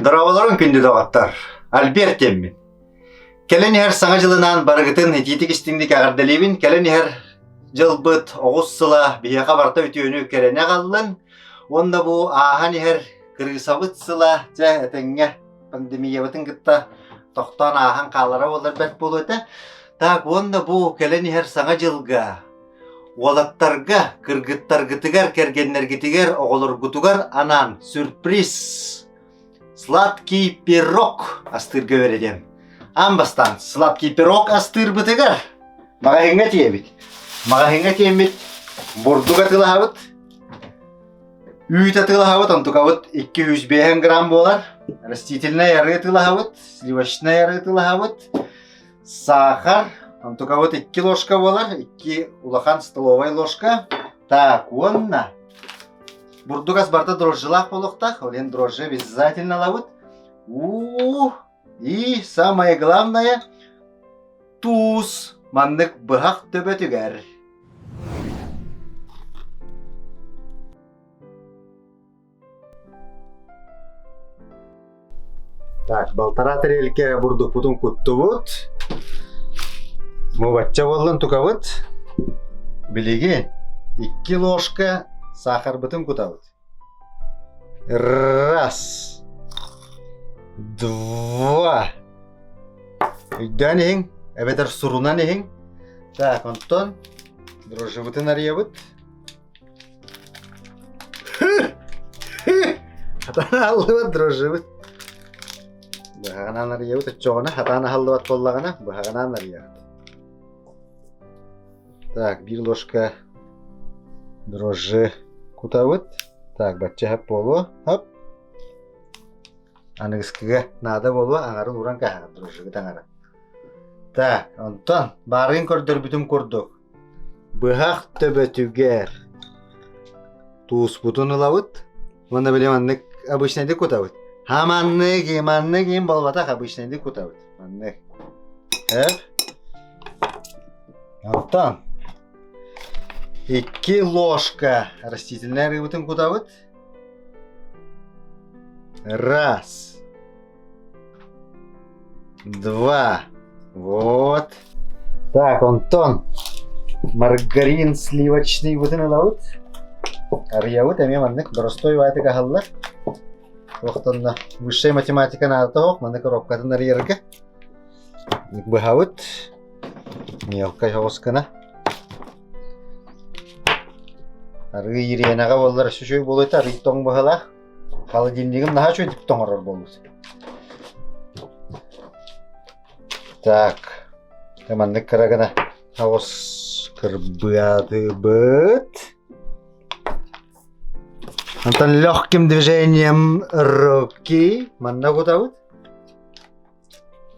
Дорабаларын күнді доғаттар. Альберт еммін. Келен әр саңа жылынан барғытын ететік істіңдік ағардалебін. Келен әр жылбыт, оғыз сыла, бияға барта өтеуіні керене қалын. Онда бұл аған әр кыргысабыт сыла, жа әтіңе пандемия бұтын күтті тоқтан аған қалара олар бәт болу өті. Так, онда бұл келен әр саңа жылға олаттарға, кыргыттаргытыгар, кергеннергитигер, оғылыргутугар анан сюрприз. Сладкий пирог астырга вередем. Амбастан сладкий пирог астыр бытыгар. Магахинга тиебит. Магахинга тиебит. Бурдуга тылахабыт. Үйта тылахабыт. Антукабыт 205 грамм болар. Растительная яры тылахабыт. Сливочная яры тылахабыт. Сахар. Антукабыт 2 ложка болар. 2 улахан столовая ложка. Так, онна. Бурдугас барта дрожжелах полохтах, олен дрожжи обязательно ловут. И самое главное, туз, мандык быхак төбөтүгер. Так, балтара тарелке бурдук путун куттубут. Мувачча болдун тукабыт. Билиги 2 ложка сахар бытын кутабыт. Раз. 2. Үйден ең. Әбетер сурунан ең. Так, онтон. Дрожжы бытын арьебыт. Хатана аллыбыт дрожжы быт. Бұхағанан арьебыт. Өтчоғына хатана аллыбат боллағына. Бұхағанан арьебыт. Так, 1 ложка дрожжи кутабыт. Так, бачча хап болу. Хап. Анығыскыға нада болу. Аңарын уран кағыр дрожжы аңары. Так, онтон барғын көрдір бүтім көрдік. Бұхақ төбөтүгер. Туыс бұтын ұлабыт. Оны білем аннық обычнайды кутабыт. Маннық ем болбатақ обычнайды кутабыт. Маннық. Хап. Онтон 2 ложка растительной рыбы кутабыт. Раз. 2. Вот. Так, онтон маргарин сливочный бутын алабыт. Арьябыт әме маннык дұрыстой вайты қағалылар. Оқтонна высшая математика надо тоқ, маннык ропқатын арьерге. Бұхабыт. Мелкай хоғысқына. Арғы еренеға болылар үші болуйты арғы тоң бұғалақ. Холодильнигім наға чөй деп тоңырыр болуыз. Так. Тамандық қарағына хоғыс кірбады бұд. Антон легким движением руки. Манна кутабыд.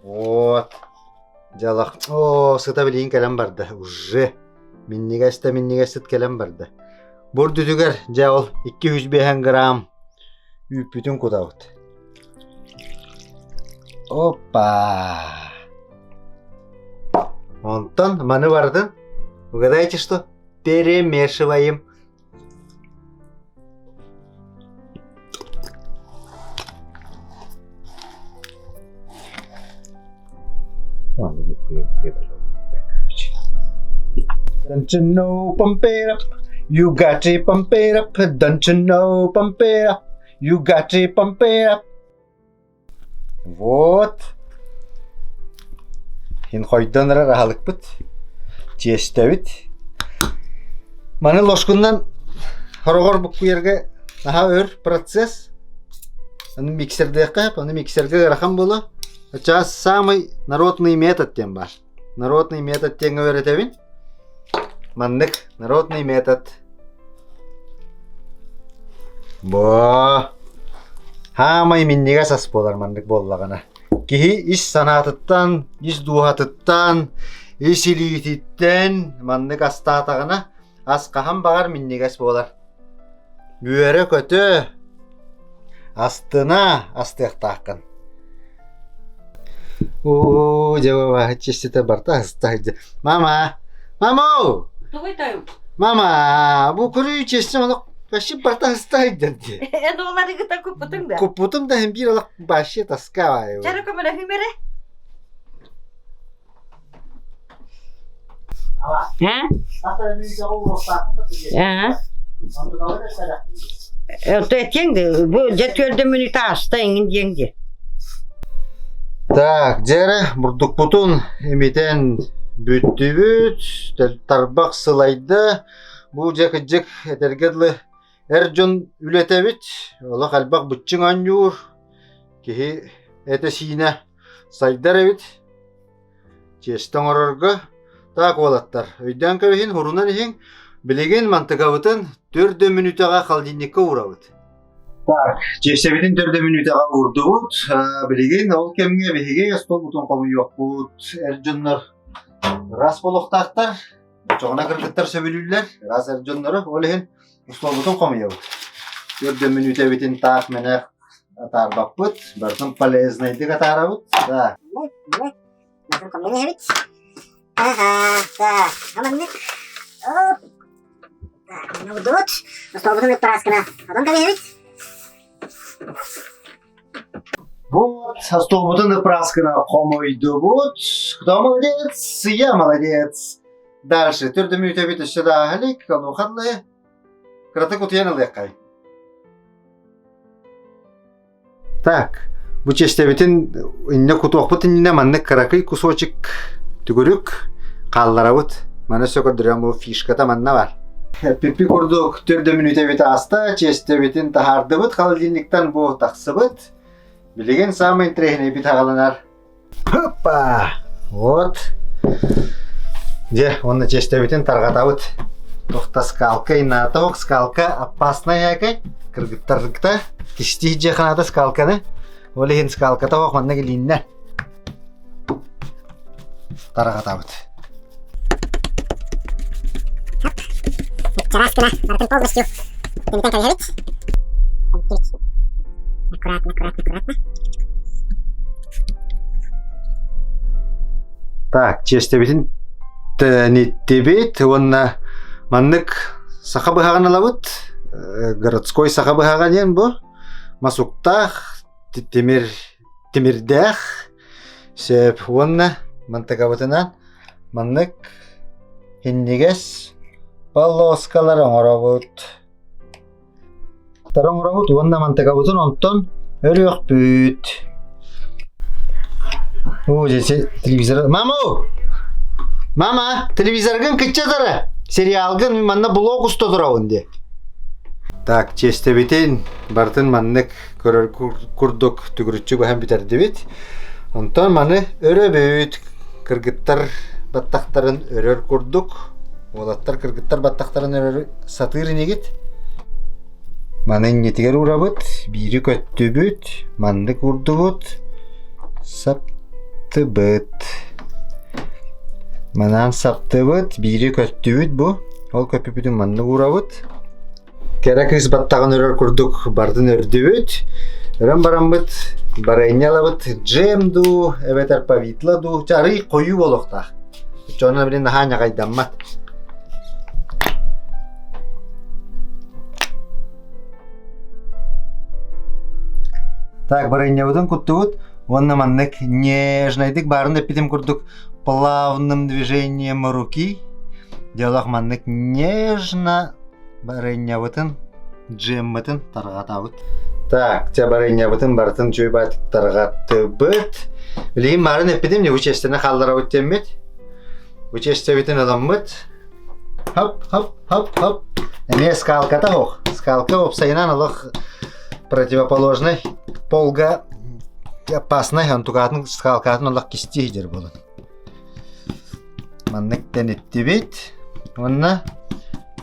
Вот. Жалақ. О, сыта білейін кәлем барды. Уже. Миннегәстет кәлем барды. Бұр дүдігер жауыл 205 грамм үппүтін кутабыд. Опа. Онтон маны бардың. Угадайте, что? Перемешиваем. Don't you know, pump it up. You got to pump it up. Don't you know, pump it up. You got to pump it up. Вот. Хин хойдан рахалык бит. Тестебит. Маны ложкундан хорогор бу жерге наха өр процесс. Аны миксерде кап, аны миксерге рахам болу. Сейчас самый народный метод тем бар. Народный метод тен öğretebin. Мандык народный метод. Бо. Хамай миннеге сас болар мандык боллагана. Кихи иш санатыттан, иш дуатыттан, иш илититтен мандык астатагана ас кахам багар миннегес болар. Бүре көтө. Астына астыктакын. О, жава чистите барта астайды. Мама! Мамо! Давай дай. Мама, бу күрүй честен оны Kaşı barta hastaydı. Onları gıta kuputun da. Kuputum da hem bir alak başı taska var. Çarı kumuna hümere. Ha? Ha? Ötetiyendi. Bu jetölde minüte hasta engin diyendi. Так, жері бұрдық бұтын емеден бүт, тарбақ сылайды. Бұл жек әтергедлі әр жон үлеті біт. Олық әлбақ бұтчың анюр. Кехи әті сиіне сайдар біт. Честің орырғы. Так олаттар. Өйден көбейін, хұрунан ең білеген мантыға бұтын 4 минутаға қалдинекке ұра бұт. Так, честебитин 4 минутаға урду бут. Билеген ол кемге беге стол бутун кому yok бут. Эржоннор рас болохтактар. Чогуна кыргыттар сөбүлүлөр. Рас эржоннору олehen стол бутун кому yok. 4 минутабитин так мене атарбак бут. Бартын полезный дик атарабут. Да. Bakın kombiне evet. Aha, так. Аманнык. Оп. Так, ну дот. Стол бутун өт параскына. Адам комbiне evet. Вот, столбутын праскына комойду бут. Кто молодец? Я молодец. Дальше, 4 минута бит сюда халик, ну хадлы. Кратык утяны лекай. Так, bu çeştebitin inne kutuqbut inne manne karakay kusocuk tügürük qallarabut. Mana sökürdürem bu fişkata manna var. Pipi kurduk 4 minüte bit asta çeştebitin tahardıbıt qaldinikten bu taqsıbıt. Bilegen самый трехне бит ағаланар. Hoppa! Вот. Де, онна чештебитин таргатабыт. Тохта скалка ина тох скалка опасная якай. Кыргыттарыкта кишти жаханада скалканы. Олеген скалка тох манна келинне. Таргатабыт. Раскина, Мартин полностью. Комитет проверить. Аккуратно. Так, чештебитин тенеттебит, онна маннык сахабыхаган алабыт. Городской сахабыхаган ен бу. Масуктах, темирдах. Сеп, онна мантагабытынан маннык хиннигес полоскалар оңорабыт. Тараңырабыт, онна мантагабытын онтон өрөк бүт. О, жесе телевизор. Мама, телевизорган кыччатары. Сериалган манна блог устодурабын де. Так, честебитин бартын маннык көрөр курдук түгүрүчү бахан битерди бит. Онтон маны өрө бүт. Кыргыттар баттактарын өрөр курдук. Олаттар кыргыттар баттактарын өрөр сатыр негит. Манын нетигер урабыт, бири көттүбүт, мандык урдубут, саптыбыт. Манан саптыбыт, бири көттүбүт бу. Ол көпүбүтүн мандык урабыт. Керек кыз баттагын өрөр курдук, бардын өрдүбүт. Өрөн барамбыт, барайнялабыт, джемду, эбетер павитладу, чары кою болохта. Чона билен ханя кайдаммат. Так, барайнявыдан куттубут, онна маннык нежнайдык барын эпидем курдук плавным движением руки. Диалог маннык нежно барайнявытын джеммытын таргатабыт. Так, те барайнявытын бартын чөй батык таргатыбыт. Билейм барын эпидем не учестене калдырабыт теммет. Учестебитин аламмыт. Хоп. Не скалката хох. Скалка опсайнан алох противоположный. Полга опасный, он тугатын скалкатын олақ кисти жер болот. Маннык тенетти бит. Онна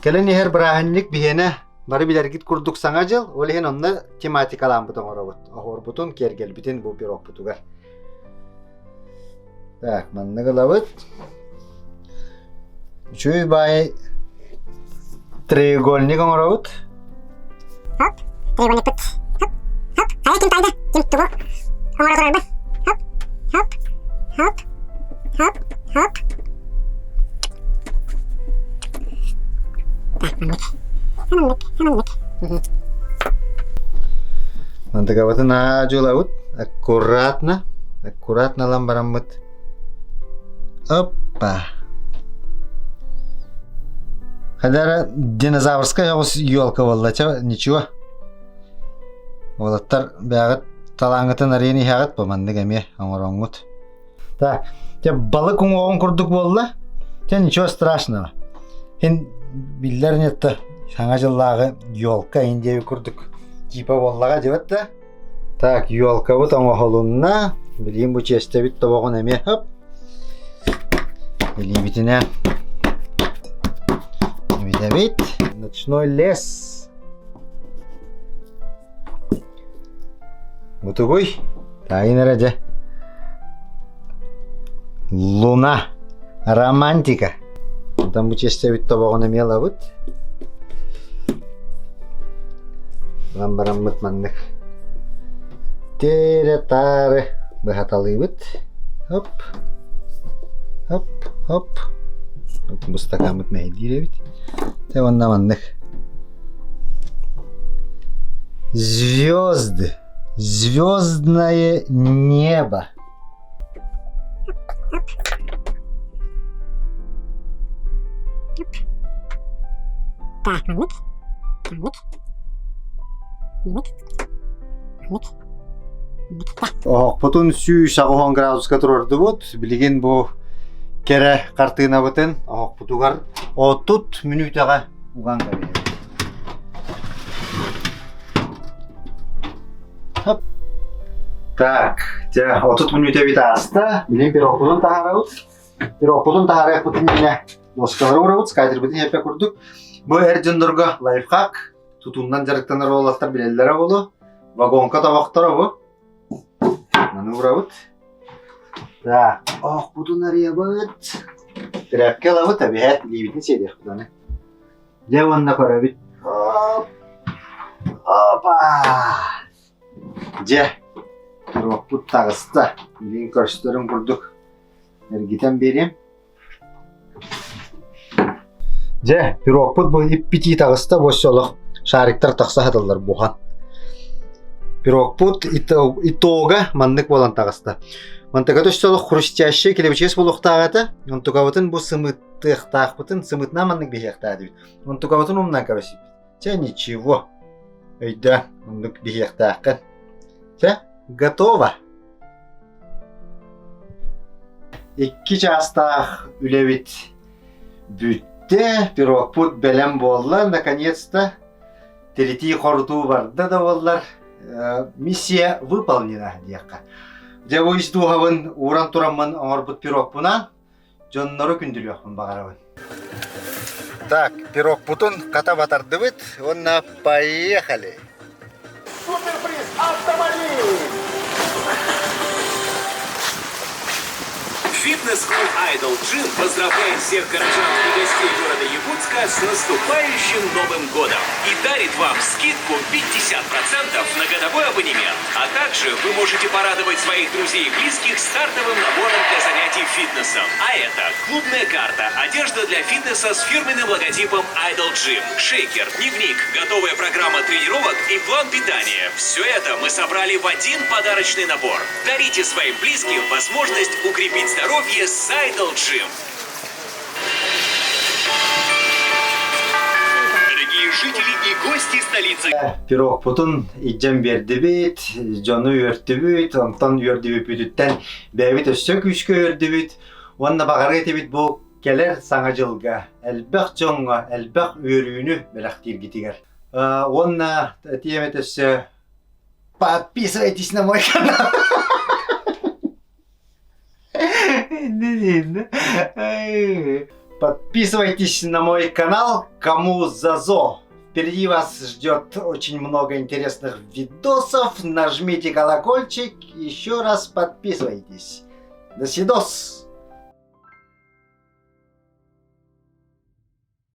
келени хер браханник бихене бары билергит курдук саңа жыл, олеген онна тематикалан бутон оробот. Охор бутон кергел битен бу пирог бутугар. Так, маннык алабыт. Чүй бай треугольник оробот. Хоп, треугольник пыт. Aya kim taydı? Kim tuttu bu? Onlara sorar ben. Hop. Tak, manlık. Мантыгаватын ажулаут. Аккуратно. Аккуратно ламбараммыт. Опа. Хадара динозаврская елка воллача, ничего. Волаттар бягат талаңытын арени хагат по мандыгаме оңороңут. Так, те балык оңон курдук болла. Те ничего страшного. Хин биллер нетті саңа жыллағы елка индеви курдук. Типа боллага жебетті. Так, елка вот оңохолунна. Билим бу честе бит тобогон эме. Хоп. Билим битине. Видавит. Ночной лес. Бутугуй. Тайнереде. Луна. Романтика. Там бу честе бит тобогон эме лабыт. Ламбараммыт маннык. Тере-таре. Бахаталыбыт. Хоп. Хоп. Хоп. Бу стакамыт мэйдиребит. Те онна маннык. Звезды. Звездное небо. Так, маннык. Маннык. Маннык. Маннык. Потом сүй сағуған градуска тұрарды бот. Білеген бұл кере қартығына бұтын. Бұтуғар 30 минутаға ұған қабелі. Так, 30 минута бит аста. Білен бір оқудың тағара бұт. Бір оқудың тағара бұтын ене доскалар ұра бұт. Скайдер бұтын епе күрдік. Бұл әрдендіргі лайфхак. Тұтуңдан жарықтанар оластар білелері болу. Вагонка табақтары бұл. Маны ұра бұт. Так, бұтын ария бұт. Трәпке ала бұт, әбет лебетін седер құданы. Де онына қора бұт. Опа! Же, тұрық бұт тағысты. Білген көршілерін құрдық. Әргетен берем. Же, пирог бұт бұл иппети тағысты бос жолық. Шариктар тақса хатылдар бұған. Пирог бұт итога маннык болан тағысты. Мантыға төштолық хрустящий келебечес болуқ тағаты. Онтуғавытын бұл сымыттық тақ бұтын сымытна маннык бейек тағы дейбіт. Онтуғавытын умнан кабасып. Че, ничего. Өйді, маннык бейек тақын. Че, готово. 2 жастақ үлебит бүтті. Пирог бұт бәлем болы. Наконец-то Телети қорыту барды да болар. Миссия выполнена дейққа. Жабу истуғавын уран турамын оңыр бұт пирог бұнан жонноры күнділіғын бағарабын. Так, пирог бұтын қата батарды бұт. Онна поехали. Суперприз «Автомобиль». Фитнес-клуб Idol Gym поздравляет всех горожан и гостей города Якутска с наступающим Новым годом и дарит вам скидку 50% на годовой абонемент. А также вы можете порадовать своих друзей и близких стартовым набором для занятий фитнесом. А это клубная карта, одежда для фитнеса с фирменным логотипом Idol Gym, шейкер, дневник, готовая программа тренировок и план питания. Все это мы собрали в один подарочный набор. Дарите своим близким возможность укрепить здоровье с Idol Gym. Дорогие жители и гости столицы. Пирог бұтын иджем берді бет, жону өрді бет, онтан өрді бөттен бәйбет өссөк үшкі өрді бет. Онна бағарға етебет бұл келер саңа жылға. Әлбәқ жоңға, әлбәқ өрүйіні бәләқтер кетігер. Онна тиемет өссө подписывайтесь на мой канал. Подписывайтесь на мой канал, кому зазо. Впереди вас ждет очень много интересных видосов. Нажмите колокольчик, еще раз подписывайтесь. До свидос.